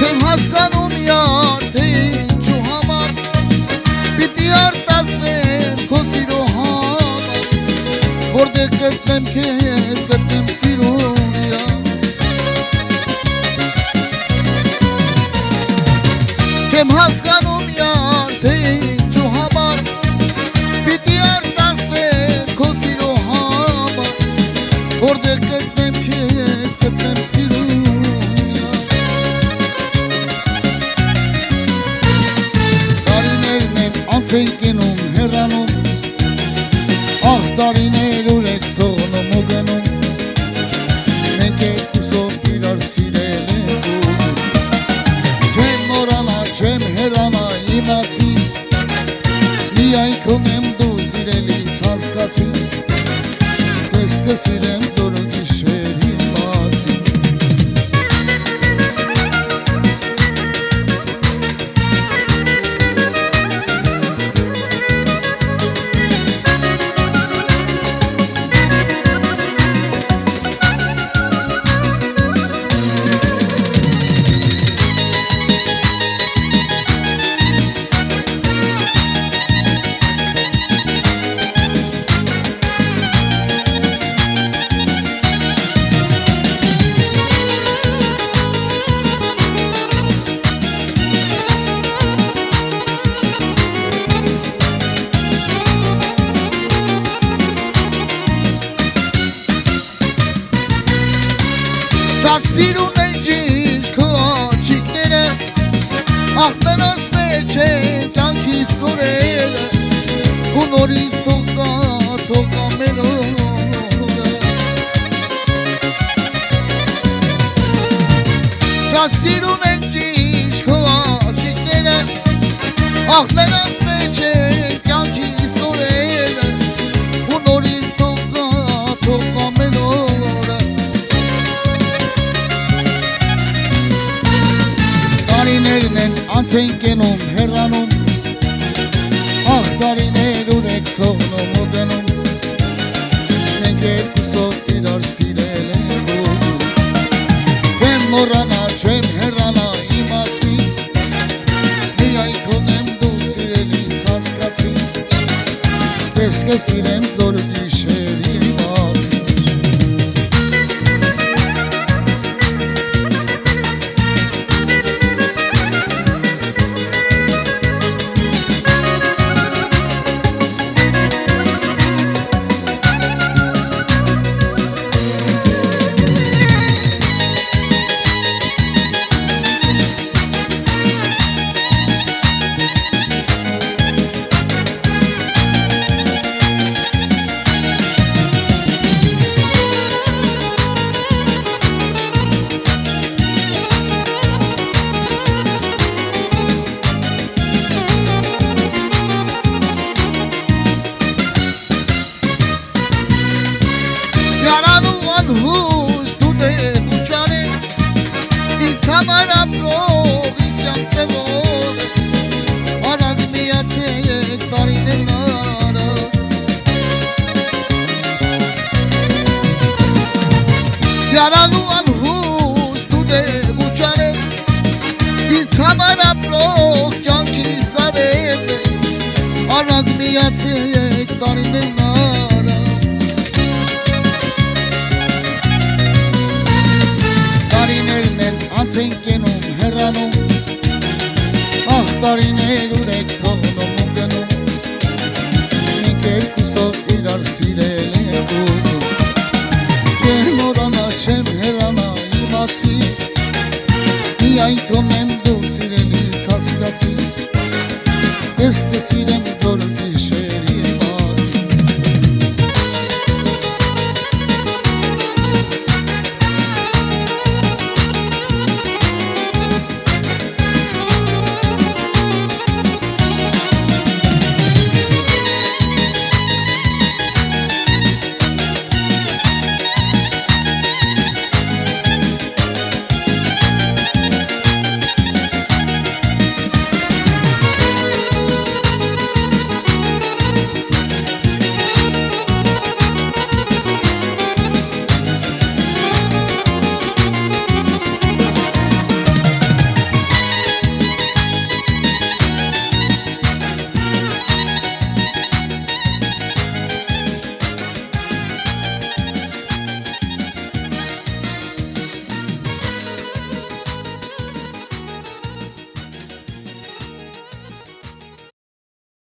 Չեմ հասկանում յար, թե ինչու համար պիտի արտասվեմ քո սիրո համար, որտեղ գտնեմ քեզ, գտնեմ սիրուն յար։ Չեմ հասկանում յար, թե ինչու համար պիտի արտասվեմ քո սիրո համար, որտեղ գտնեմ քեզ, գտնեմ սիրուն յար։ Տարիներն են անց են կենում, հեռանում, աղ տարիներ ուր եք թողնում ու գնում, մենք երկուսով իրար սիրել ենք ուզում։ Չեմ մոռանա, չեմ հեռանա, իմացի, միայն քոնեմ դու սիրելիս հասկացի, քեզ կսիրեմ զոր գիշերի մասին։ Շատ սիրուն են ճիշտ քո աչիկները, աղ նրանց մեջ է կյանքիս օրերը, ու նորից թող գա մեր օրը։ Շատ սիրուն են ճիշտ քո աչիկները, աղ նրանց մեջ է կյանքիս օրերը, ու նորից թող գա մեր օրը։ Տարիներն են անց են կենում, հեռանում, աղ տարիներ ուր եք թողնում ու գնում, մենք երկուսով իրար սիրել ենք ուզում։ Չեմ մոռանա, չեմ հեռանա, իմացի, միայն քոնեմ դու սիրելիս հասկացի, քեզ կսիրեմ զոր գիշերի մասին։ Անհուշ դու դեպ ու ճանես, ինձ համար ապրող ինձ կյանք տևող, արագ միացեք տարիներն արագ։ Յարանու անհուշ դու դեպ ու ճանես, ինձ համար ապրող կյանքիս արևես, արագ միացեք տարիներն արագ։ Անց են կենում, հեռանում, աղ տարիներ ուր եք թողնում ու գնում, մենք երկուսով իրար սիրել ենք ուզում։ Չեմ մոռանա, չեմ հեռանա, իմացի, միայն քոնեմ դու սիրելիս հասկացի, քեզ կսիրեմ զոր գիշեր